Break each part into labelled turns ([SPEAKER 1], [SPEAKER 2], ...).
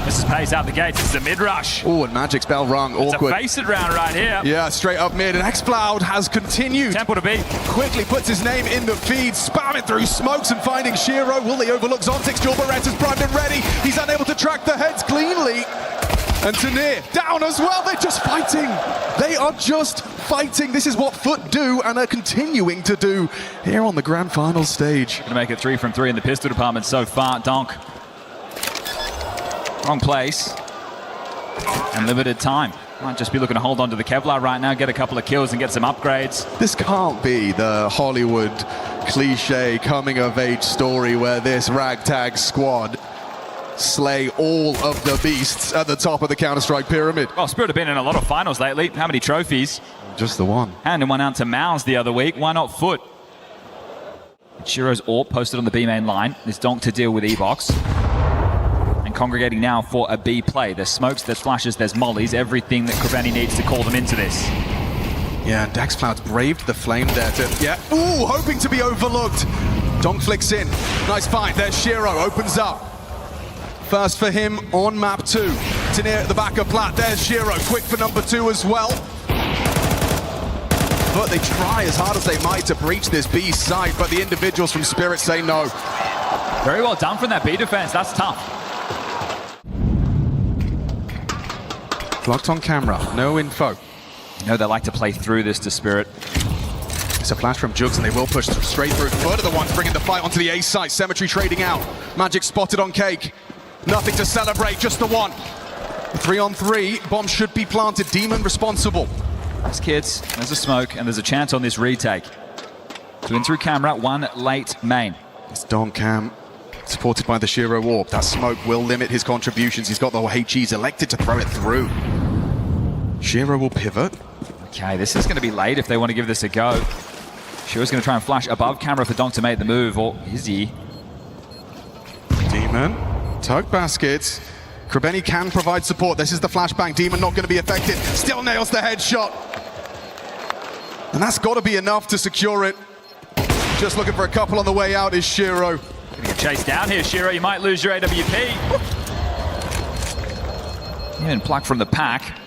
[SPEAKER 1] This is pace out the gates. This is a mid-rush.
[SPEAKER 2] Oh, and Magic's bell rung. Awkward.
[SPEAKER 1] It's a face-it round right here.
[SPEAKER 2] Yeah, straight up mid. And Xcloud has continued.
[SPEAKER 1] Temple to beat.
[SPEAKER 2] Quickly puts his name in the feed, spamming through smokes and finding Shiro. Will they overlook Zontix? Jorbaret is primed and ready. He's unable to track the heads cleanly. And Tanir down as well. They're just fighting. They are just fighting. This is what FUT do and are continuing to do here on the Grand Finals stage.
[SPEAKER 1] Gonna make it 3 from 3 in the pistol department so far. Donk. Wrong place. And limited time. Might just be looking to hold on to the Kevlar right now, get a couple of kills and get some upgrades.
[SPEAKER 2] This can't be the Hollywood cliche coming-of-age story where this ragtag squad slay all of the beasts at the top of the Counter-Strike pyramid.
[SPEAKER 1] Well, Spirit have been in a lot of finals lately. How many trophies?
[SPEAKER 2] Just the one.
[SPEAKER 1] Handing one out to Mouse the other week. Why not FUT? Shiro's AWP posted on the B main line. There's Donk to deal with E-Box. And congregating now for a B play. There's smokes, there's flashes, there's mollies. Everything that Krabeni needs to call them into this.
[SPEAKER 2] Yeah, and Daxcloud's braved the flame there ooh, hoping to be overlooked. Donk flicks in. Nice fight. There's Shiro. Opens up. First for him on map 2. Tanir at the back of Plat. There's Shiro. Quick for number 2 as well. But they try as hard as they might to breach this B site, but the individuals from Spirit say no.
[SPEAKER 1] Very well done from that B defense. That's tough.
[SPEAKER 2] Blocked on camera. No info.
[SPEAKER 1] You know they like to play through this to Spirit.
[SPEAKER 2] It's a flash from Jugs, and they will push straight through. FUT are the ones bringing the fight onto the A site. Cemetery trading out. Magic spotted on Cake. Nothing to celebrate, just the one. 3 on 3. Bomb should be planted. Demon responsible.
[SPEAKER 1] There's kids, there's a smoke, and there's a chance on this retake. 2 in through camera, 1 late main.
[SPEAKER 2] It's Don Cam, supported by the Shiro Warp. That smoke will limit his contributions. He's got the HE's elected to throw it through. Shiro will pivot.
[SPEAKER 1] Okay, this is going to be late if they want to give this a go. Shiro's going to try and flash above camera for Donk to make the move, or is he?
[SPEAKER 2] Demon, tug baskets. Krabeni can provide support. This is the flashbang. Demon not going to be affected. Still nails the headshot. And that's got to be enough to secure it. Just looking for a couple on the way out is Shiro.
[SPEAKER 1] Gonna get chased down here, Shiro. You might lose your AWP. And pluck from the pack.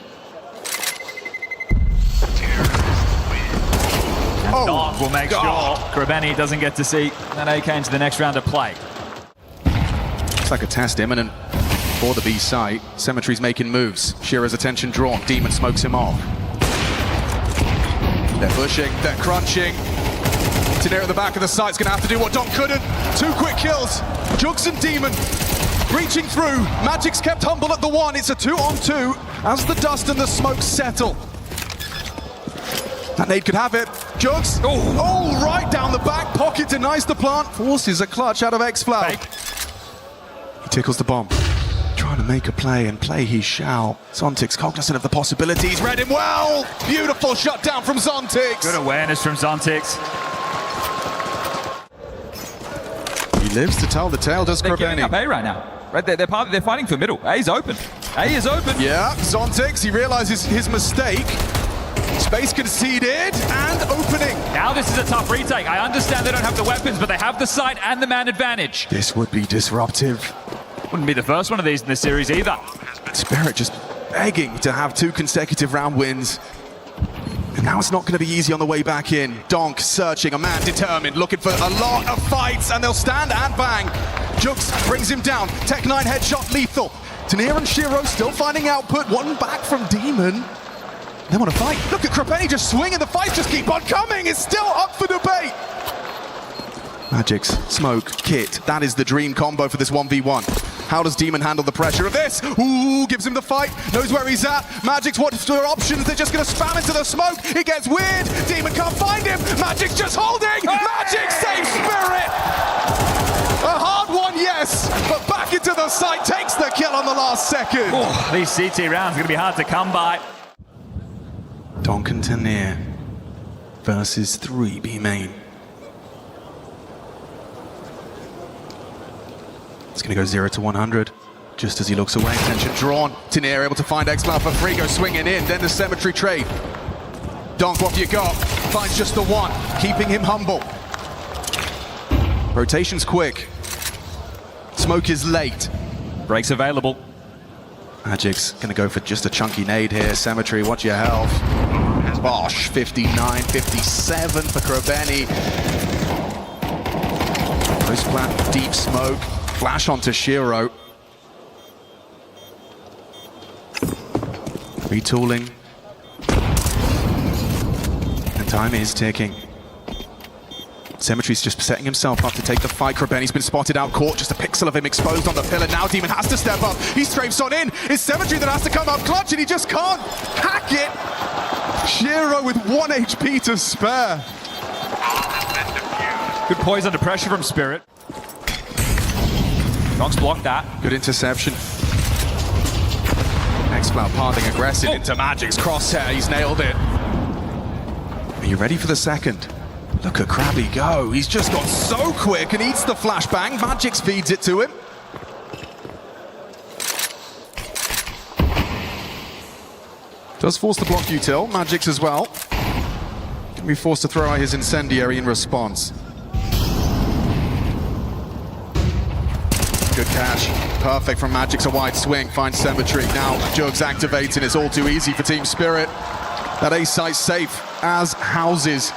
[SPEAKER 1] And Donk will make sure Krabeni doesn't get to see that AK into the next round of play.
[SPEAKER 2] Looks like a test imminent for the B site. Cemetery's making moves. Shiro's attention drawn. Demon smokes him off. They're pushing, they're crunching. Tanir at the back of the site's gonna have to do what Donk couldn't. 2 quick kills. Jugs and Demon reaching through. Magic's kept humble at the 1. It's a 2 on 2 as the dust and the smoke settle. That nade could have it. Jugs. Oh, right down the back pocket, denies the plant. Forces a clutch out of Xcloud. He tickles the bomb. Trying to make a play, and play he shall. Zontix cognizant of the possibilities. Read him well. Beautiful shutdown from Zontix.
[SPEAKER 1] Good awareness from Zontix.
[SPEAKER 2] He lives to tell the tale, does
[SPEAKER 1] They're giving
[SPEAKER 2] Krabeni.
[SPEAKER 1] up A right now. Right, they're fighting for middle. A's open. A is open.
[SPEAKER 2] Yeah, Zontix, he realizes his mistake. Space conceded and opening.
[SPEAKER 1] Now this is a tough retake. I understand they don't have the weapons, but they have the sight and the man advantage.
[SPEAKER 2] This would be disruptive.
[SPEAKER 1] Wouldn't be the first one of these in this series either.
[SPEAKER 2] Spirit just begging to have 2 consecutive round wins. And now it's not going to be easy on the way back in. Donk searching, a man determined, looking for a lot of fights, and they'll stand and bang. Jugs brings him down. Tech 9 headshot lethal. Tanir and Shiro still finding output. 1 back from Demon. They want to fight. Look at Krabeni just swinging. The fights just keep on coming. It's still up for debate. Magic's smoke, kit. That is the dream combo for this 1v1. How does Demon handle the pressure of this? Ooh, gives him the fight. Knows where he's at. Magic's what's their options. They're just going to spam into the smoke. It gets weird. Demon can't find him. Magic's just holding. Magic saves Spirit. A hard one, yes. But back into the site. Takes the kill on the last second.
[SPEAKER 1] Oh, these CT rounds are going to be hard to come by.
[SPEAKER 2] Donk and Tanir versus 3 B main. It's going to go 0 to 100. Just as he looks away, attention drawn. Tanir able to find Xcloud for free, goes swinging in. Then the Cemetery trade. Donk, what have you got? Finds just the 1, keeping him humble. Rotation's quick. Smoke is late.
[SPEAKER 1] Breaks available.
[SPEAKER 2] Magic's going to go for just a chunky nade here. Cemetery, watch your health. Bosh, 59, 57 for Krobeni. Post plant, deep smoke. Flash onto Shiro. Retooling. And time is ticking. Cemetery's just setting himself up to take the fight. Krobeni's been spotted out, caught, just a pixel of him exposed on the pillar. Now Demon has to step up. He strafes on in. It's Cemetery that has to come up clutch, and he just can't hack it. Shiro with 1 HP to spare.
[SPEAKER 1] Good poise under pressure from Spirit. Donk's blocked that.
[SPEAKER 2] Good interception. X-Cloud parting aggressive into Magic's crosshair. He's nailed it. Are you ready for the second? Look at Krabby go. He's just got so quick and eats the flashbang. Magix feeds it to him. Does force the block util. Magix as well. Can be forced to throw out his incendiary in response. Good catch. Perfect from Magix. A wide swing. Finds Cemetery. Now Jugs activates and it's all too easy for Team Spirit. That A site's safe as houses.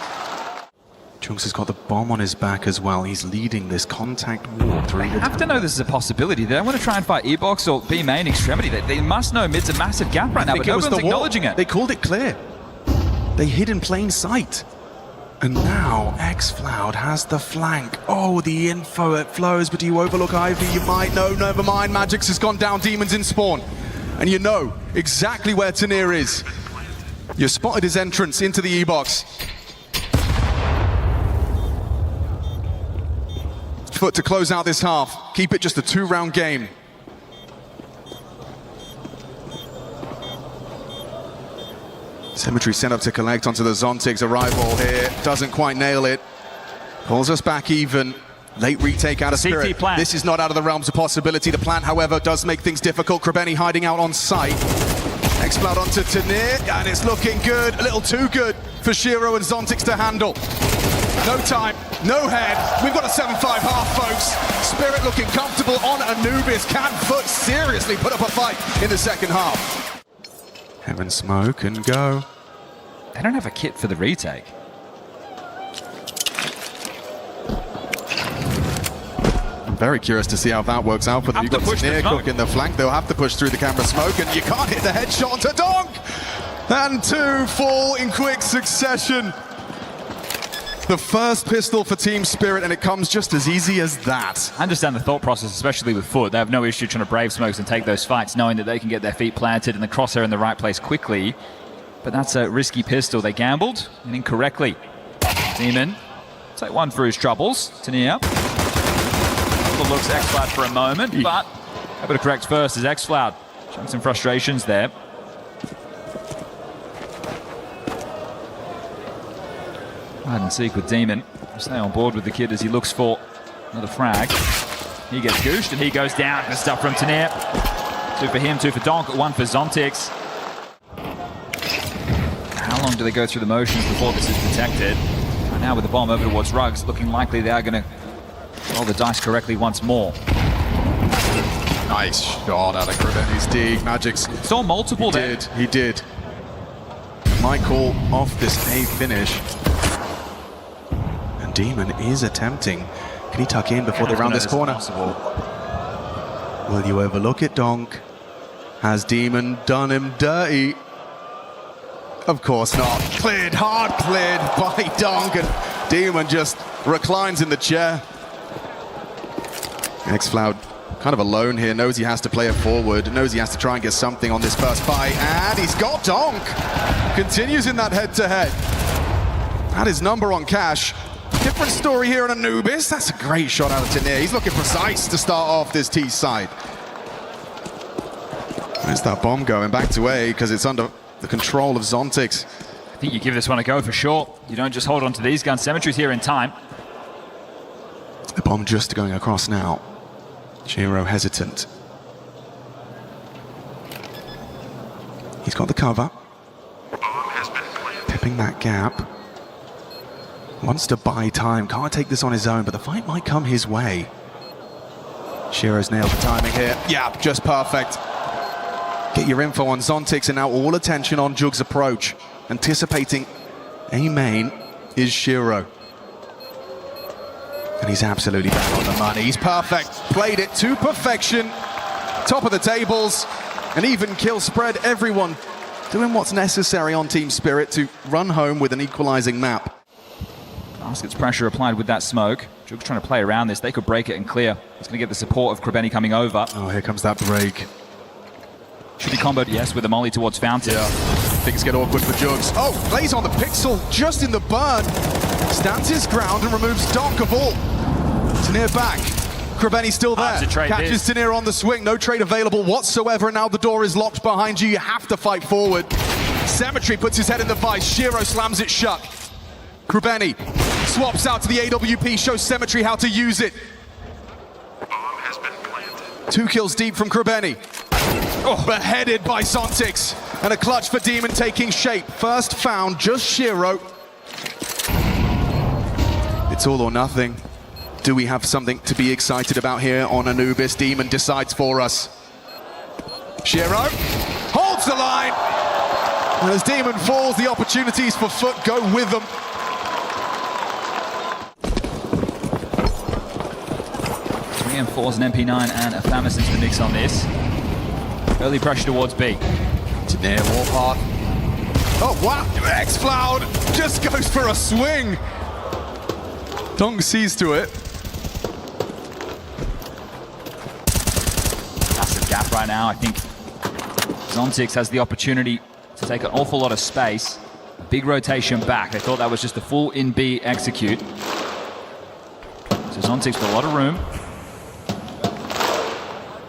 [SPEAKER 2] Jugs has got the bomb on his back as well. He's leading this contact war through.
[SPEAKER 1] They have to know this is a possibility. They don't want to try and fight E-Box or B main extremity. They must know mid's a massive gap right now, but no one's acknowledging it.
[SPEAKER 2] They called it clear. They hid in plain sight. And now X-Cloud has the flank. Oh, the info, it flows, but do you overlook Ivy? You might. No, never mind. Magix has gone down, Demons in spawn. And you know exactly where Tanir is. You spotted his entrance into the E-Box. FUT to close out this half. Keep it just a 2-round game. Cemetery sent up to collect onto the Zontig's arrival here. Doesn't quite nail it. Pulls us back even. Late retake out of Spirit. This is not out of the realms of possibility. The plant, however, does make things difficult. Krobeni hiding out on site. X-Cloud onto Tanir, and it's looking good. A little too good for Shiro and Zontig's to handle. No time, no head. We've got a 7-5 half, folks. Spirit looking comfortable on Anubis. Can FUT seriously put up a fight in the second half? Heaven smoke and go.
[SPEAKER 1] They don't have a kit for the retake.
[SPEAKER 2] I'm very curious to see how that works out for them. You've got Tanir cooking the flank. They'll have to push through the camera smoke, and you can't hit the headshot onto Donk. And 2 fall in quick succession. The first pistol for Team Spirit, and it comes just as easy as that.
[SPEAKER 1] I understand the thought process, especially with FUT. They have no issue trying to brave smokes and take those fights, knowing that they can get their feet planted and the crosshair in the right place quickly. But that's a risky pistol. They gambled, and incorrectly. Demon, take one for his troubles. Tanir. Looks X-Cloud for a moment, but able to correct first as X-Cloud. Showing some frustrations there. Hide and seek with Demon. Stay on board with the kid as he looks for another frag. He gets gooshed and he goes down. Good stuff from Tanir. 2 for him, 2 for Donk, 1 for Zontix. How long do they go through the motions before this is detected? And now with the bomb over towards Ruggs, looking likely they are going to roll the dice correctly once more.
[SPEAKER 2] Nice shot out of Krobeni's D. Magic's.
[SPEAKER 1] Saw multiple there.
[SPEAKER 2] He did. Might call off this A finish. And Demon is attempting. Can he tuck in before they round this corner? Will you overlook it, Donk? Has Demon done him dirty? Of course not. Cleared, hard cleared by Donk, and Demon just reclines in the chair. X-Cloud kind of alone here, knows he has to play it forward, knows he has to try and get something on this first fight, and he's got Donk! Continues in that head-to-head. That is number on cash. Different story here on Anubis. That's a great shot out of Tanir. He's looking precise to start off this T side. Where's that bomb going? Back to A, because it's under the control of Zontix.
[SPEAKER 1] I think you give this one a go for sure. You don't just hold on to these guns. Cemetery's here in time.
[SPEAKER 2] The bomb just going across now. Shiro hesitant. He's got the cover. Pipping that gap. Wants to buy time. Can't take this on his own, but the fight might come his way. Shiro's nailed the timing here. Yeah, just perfect. Get your info on Zontix, and now all attention on Jug's approach. Anticipating a main is Shiro. And he's absolutely bang on the money. He's perfect. Played it to perfection. Top of the tables. An even kill spread. Everyone doing what's necessary on Team Spirit to run home with an equalizing map.
[SPEAKER 1] Basket's pressure applied with that smoke. Jug's trying to play around this. They could break it and clear. It's going to get the support of Krabeni coming over.
[SPEAKER 2] Oh, here comes that break.
[SPEAKER 1] Should be comboed, yes, with a molly towards Fountain.
[SPEAKER 2] Yeah. Things get awkward for Jugs. Oh, plays on the pixel, just in the burn. Stands his ground and removes Donk of all. Tanir back. Krabeni still there. Catches Tanir on the swing. No trade available whatsoever. And now the door is locked behind you. You have to fight forward. Cemetery puts his head in the vice. Shiro slams it shut. Krabeni swaps out to the AWP, shows Cemetery how to use it.
[SPEAKER 3] Bomb has been planted.
[SPEAKER 2] 2 kills deep from Krabeni. Oh, beheaded by Zontix. And a clutch for Demon taking shape. First found, just Shiro. It's all or nothing. Do we have something to be excited about here on Anubis? Demon decides for us. Shiro holds the line. And as Demon falls, the opportunities for FUT go with them.
[SPEAKER 1] 3 and 4's an MP9 and a Famis into the mix on this. Early pressure towards B.
[SPEAKER 2] Tanir Warpath. Oh, wow. X-Cloud just goes for a swing. Dong sees to it.
[SPEAKER 1] Massive gap right now. I think Zontix has the opportunity to take an awful lot of space. A big rotation back. They thought that was just a full in B execute. So Zontix with a lot of room.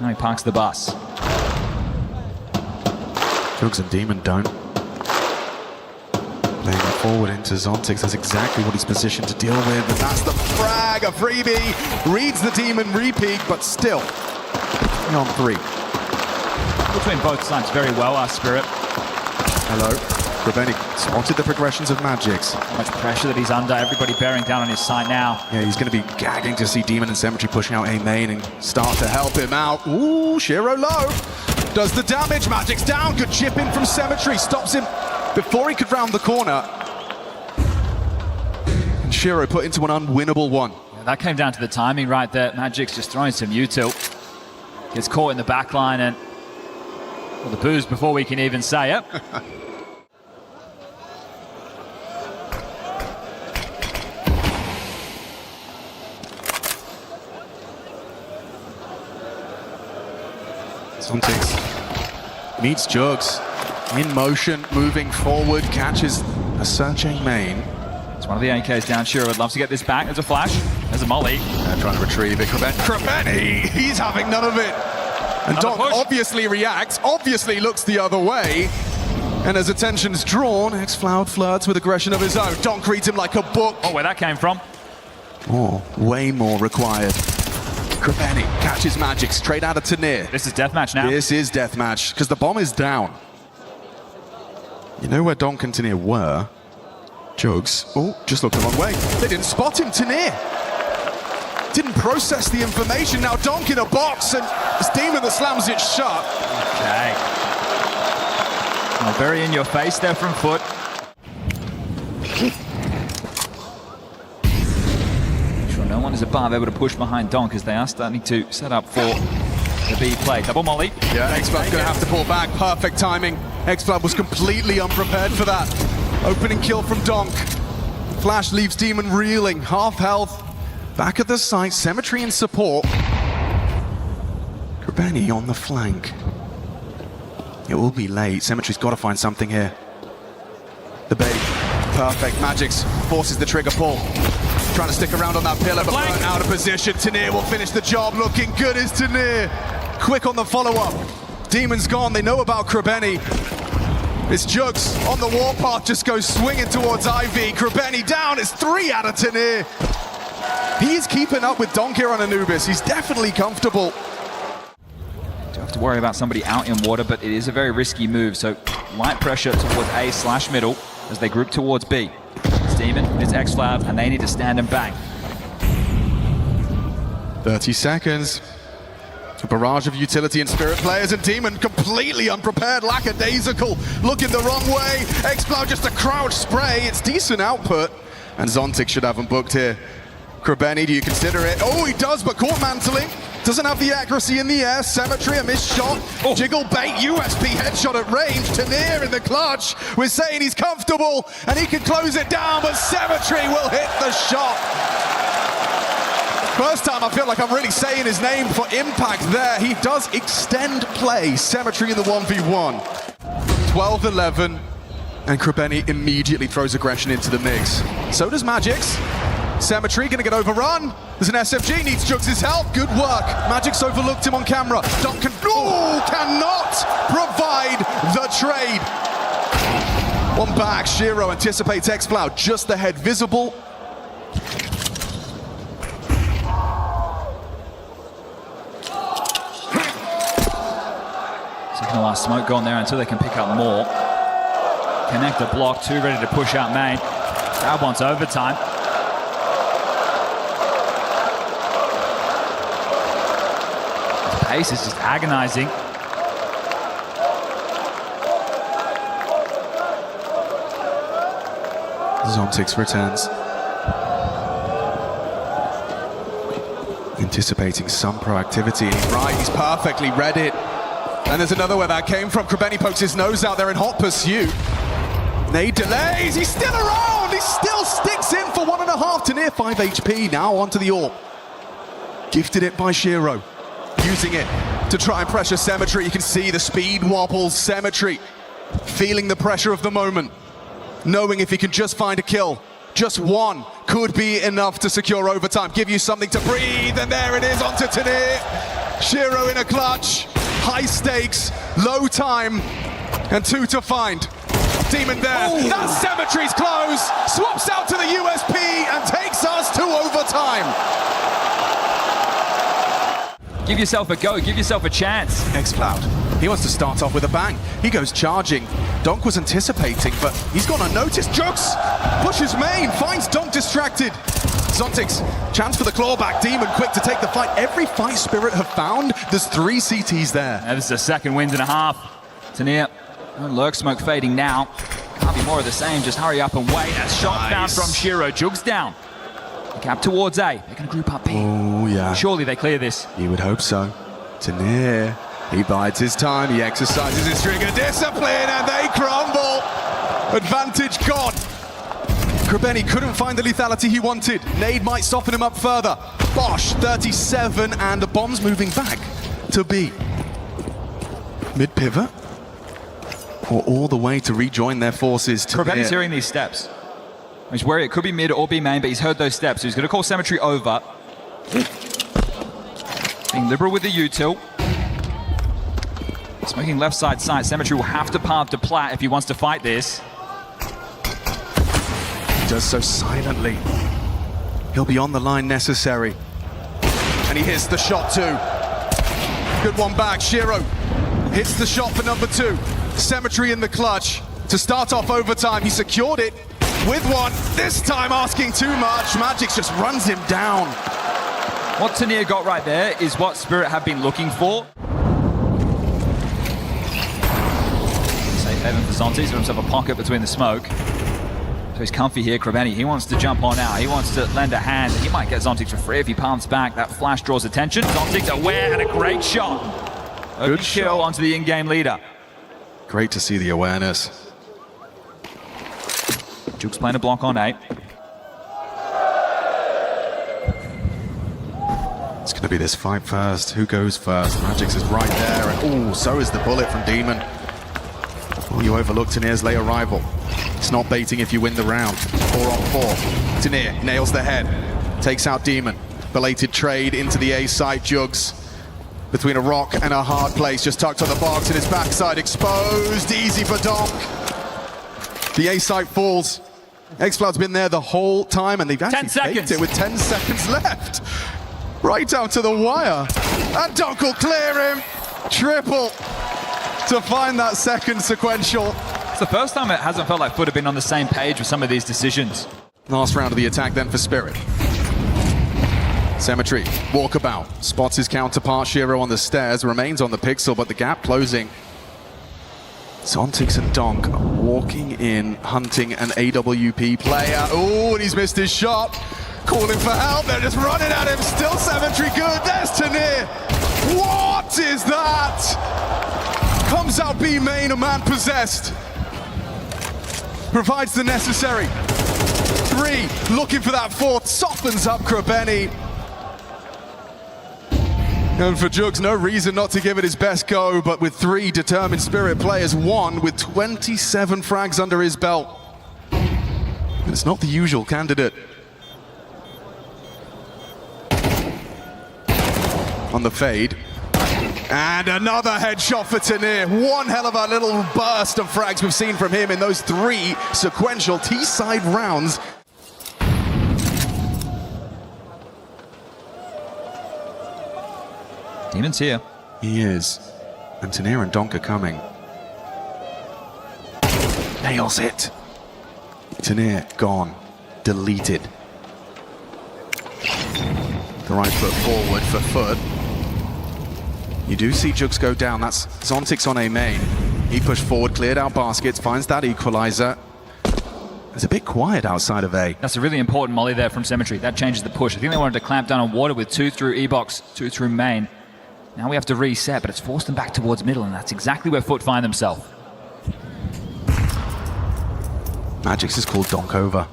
[SPEAKER 1] Now he parks the bus.
[SPEAKER 2] Jugs and Demon don't. Playing it forward into Zontix. That's exactly what he's positioned to deal with. And that's the frag, a freebie. Reads the Demon repeat, but still 3 on 3.
[SPEAKER 1] Between both sides very well, our Spirit.
[SPEAKER 2] Hello. Krabeni spotted the progressions of Magix.
[SPEAKER 1] How much pressure that he's under. Everybody bearing down on his side now.
[SPEAKER 2] Yeah, he's going to be gagging to see Demon and Cemetery pushing out A main and start to help him out. Ooh, Shiro low. Does the damage. Magic's down. Good chip in from Cemetery. Stops him before he could round the corner. And Shiro put into an unwinnable one.
[SPEAKER 1] Yeah, that came down to the timing right there. Magic's just throwing some util. Gets caught in the back line and well, the booze before we can even say it.
[SPEAKER 2] Zontix meets Jugs. In motion, moving forward, catches a searching main.
[SPEAKER 1] It's one of the AKs down. Shiro would love to get this back. There's a flash. There's a molly.
[SPEAKER 2] They're trying to retrieve it. Krabeni, he's having none of it. And Donk obviously reacts, obviously looks the other way. And as attention's drawn, X-Cloud flirts with aggression of his own. Donk reads him like a book.
[SPEAKER 1] Oh, where that came from.
[SPEAKER 2] Way more required. Krabeni catches Magix straight out of Tanir.
[SPEAKER 1] This is deathmatch now.
[SPEAKER 2] This is deathmatch, because the bomb is down. You know where Donk and Tanir were? Jugs, just looked the wrong way. They didn't spot him, Tanir. Didn't process the information. Now Donk in a box, and it's Demon that slams it shut.
[SPEAKER 1] Okay. Well, very in your face there from FUT. Sure, no one is above able to push behind Donk as they are starting to set up for the B play. Double molly.
[SPEAKER 2] Yeah, X-Flood's going to have to pull back. Perfect timing. X-Flood was completely unprepared for that. Opening kill from Donk. Flash leaves Demon reeling. Half health. Back at the site. Cemetery in support. Krabeni on the flank. It will be late. Cemetery's got to find something here. The bait. Perfect. Magix forces the trigger pull. Trying to stick around on that pillar, but out of position. Tanir will finish the job. Looking good is Tanir. Quick on the follow-up. Demon's gone. They know about Krabeni. It's Jugs on the warpath, just goes swinging towards Ivy. Krabeni down. It's 3 out of Tanir. He's keeping up with Donk here on Anubis. He's definitely comfortable.
[SPEAKER 1] Don't have to worry about somebody out in water, but it is a very risky move. So light pressure towards A/middle as they group towards B. It's Demon, it's X-Cloud, and they need to stand and bang.
[SPEAKER 2] 30 seconds. A barrage of utility and Spirit players, and Demon completely unprepared, lackadaisical, looking the wrong way. Xploud just a crouch spray. It's decent output, and Zontic should have him booked here. Krabeni, do you consider it? Oh, he does, but caught mantling. Doesn't have the accuracy in the air. Symmetry, a missed shot. Oh. Jiggle bait, USP headshot at range. Tanir in the clutch. We're saying he's comfortable, and he can close it down, but Symmetry will hit the shot. First time I feel like I'm really saying his name for impact there. He does extend play. Symmetry in the 1v1. 12-11, and Krabeni immediately throws aggression into the mix. So does Magix. Symmetry gonna get overrun. There's an SFG, needs Jugs' help. Good work. Magix overlooked him on camera. Duncan cannot provide the trade. One back, Shiro anticipates Xploud just ahead, visible.
[SPEAKER 1] Second to last smoke gone there until they can pick up more. Connect the block, two ready to push out main. That wants overtime. His pace is just agonizing.
[SPEAKER 2] Zontix returns. Anticipating some proactivity, and he's right, he's perfectly read it. And there's another where that came from. Krabeni pokes his nose out there in hot pursuit. Nade delays, he's still around, he still sticks in for 1.5 to near 5 HP. Now onto the AWP. Gifted it by Shiro. Using it to try and pressure Symmetry. You can see the speed wobbles. Symmetry feeling the pressure of the moment. Knowing if he can just find a kill, just one, could be enough to secure overtime. Give you something to breathe, and there it is onto Tanir. Shiro in a clutch. High stakes, low time, and 2 to find. Demon there, ooh. That's Symmetry's close, swaps out to the USP and takes us to overtime.
[SPEAKER 1] Give yourself a go, give yourself a chance.
[SPEAKER 2] Xploud, he wants to start off with a bang. He goes charging. Donk was anticipating, but he's gone unnoticed. Jugs pushes main, finds Donk distracted. Zontix, chance for the clawback. Demon quick to take the fight. Every fight Spirit have found, there's 3 CTs there.
[SPEAKER 1] Now this is a second wind and a half. Tanir, lurk smoke fading now. Can't be more of the same, just hurry up and wait. A shot found from Shiro, Jugs down. Cap towards A, they're gonna group up B.
[SPEAKER 2] Oh yeah.
[SPEAKER 1] Surely they clear this.
[SPEAKER 2] You would hope so. Tanir, he bides his time, he exercises his trigger discipline, and they crumble. Advantage gone. Krabeni couldn't find the lethality he wanted. Nade might soften him up further. Bosch, 37, and the bomb's moving back to B. Mid-pivot? Or all the way to rejoin their forces to
[SPEAKER 1] Krabeni's hearing these steps. He's worried it could be mid or B main, but he's heard those steps. So he's going to call Symmetry over. Being liberal with the util. Smoking left side sight. Symmetry will have to path to plat if he wants to fight this.
[SPEAKER 2] He does so silently. He'll be on the line necessary. And he hits the shot too. Good one back. Shiro hits the shot for number 2. Symmetry in the clutch to start off overtime. He secured it with one. This time asking too much. Magix just runs him down.
[SPEAKER 1] What Tanir got right there is what Spirit have been looking for. Safe haven for Zontic. He's got himself a pocket between the smoke. So he's comfy here, Krabeni. He wants to jump on out. He wants to lend a hand. He might get Zontic for free if he palms back. That flash draws attention. Zontic aware and a great shot. Good kill onto the in-game leader.
[SPEAKER 2] Great to see the awareness.
[SPEAKER 1] Juke's playing a block on 8.
[SPEAKER 2] It's going to be this fight first. Who goes first? Magix is right there. And oh, so is the bullet from Demon. Well, you overlooked Tanir's late arrival. It's not baiting if you win the round. 4 on 4. Tanir nails the head. Takes out Demon. Belated trade into the A site. Jugs between a rock and a hard place. Just tucked on the box and his backside exposed. Easy for Donk. The A site falls. Xploud's been there the whole time, and they've actually faked it with 10 seconds left. Right down to the wire. And Donk will clear him. Triple to find that second sequential.
[SPEAKER 1] It's the first time it hasn't felt like FUT have been on the same page with some of these decisions.
[SPEAKER 2] Last round of the attack then for Spirit. Cemetery, walkabout, spots his counterpart Shiro on the stairs, remains on the pixel, but the gap closing. Zontix and Donk walking in, hunting an AWP player. Oh, and he's missed his shot. Calling for help, they're just running at him. Still Cemetery good, there's Tanir. What is that? Comes out B main, a man possessed. Provides the necessary. 3, looking for that 4th, softens up Krabeni. And for Jugs, no reason not to give it his best go, but with 3 determined Spirit players, 1 with 27 frags under his belt. And it's not the usual candidate. On the fade. And another headshot for Tanir. One hell of a little burst of frags we've seen from him in those 3 sequential T-side rounds.
[SPEAKER 1] Demon's here.
[SPEAKER 2] He is. And Tanir and Donk are coming. Nails it. Tanir gone. Deleted. The right foot forward for FUT. You do see Jugs go down. That's Zontix on A main. He pushed forward, cleared out baskets, finds that equalizer. It's a bit quiet outside of A.
[SPEAKER 1] That's a really important molly there from Cemetery. That changes the push. I think they wanted to clamp down on water with 2 through E-box, 2 through main. Now we have to reset, but it's forced them back towards middle, and that's exactly where FUT find themselves.
[SPEAKER 2] Magix has called Donk over.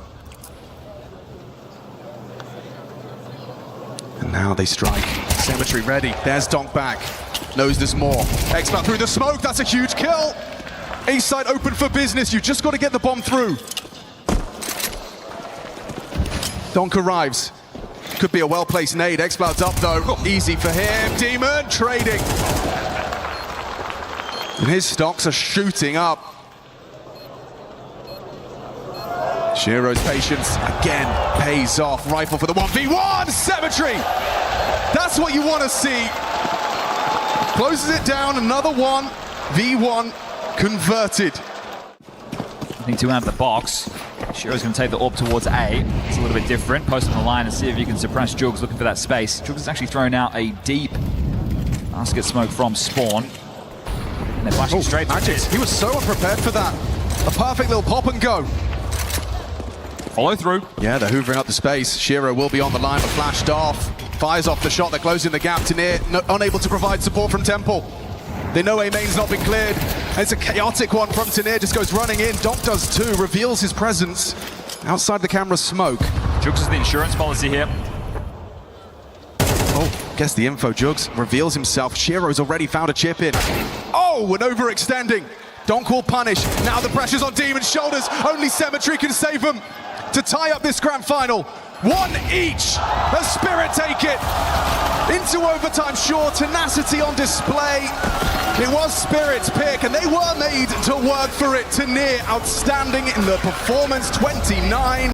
[SPEAKER 2] And now they strike. Cemetery ready. There's Donk back. Knows there's more. X-Bat through the smoke. That's a huge kill. A side open for business. You just got to get the bomb through. Donk arrives. Could be a well-placed nade. X-Cloud's up though. Easy for him. Demon trading. And his stocks are shooting up. Shiro's patience again pays off. Rifle for the 1v1. Cemetery. That's what you want to see. Closes it down. Another 1v1 converted.
[SPEAKER 1] I think 2 out of the box. Shiro's going to take the AWP towards A. It's a little bit different. Post on the line and see if you can suppress Jugs, looking for that space. Jugs has actually thrown out a deep basket smoke from spawn. And they're flashing straight through
[SPEAKER 2] Magix,
[SPEAKER 1] it.
[SPEAKER 2] he was so unprepared for that. A perfect little pop and go.
[SPEAKER 1] Follow through.
[SPEAKER 2] Yeah, they're hoovering up the space. Shiro will be on the line, but flashed off. Fires off the shot, they're closing the gap. Tanir unable to provide support from Temple. They know A main's not been cleared. It's a chaotic one from Tanir, just goes running in. Donk does too, reveals his presence outside the camera smoke.
[SPEAKER 1] Jugs is the insurance policy here.
[SPEAKER 2] Oh, guess the info. Jugs reveals himself. Shiro's already found a chip in. Oh, and overextending. Donk will punish. Now the pressure's on Demon's shoulders. Only Cemetery can save him to tie up this grand final. 1 each. The Spirit take it into overtime. Sure, tenacity on display. It was Spirit's pick, and they were made to work for it. Tanir outstanding in the performance, 29.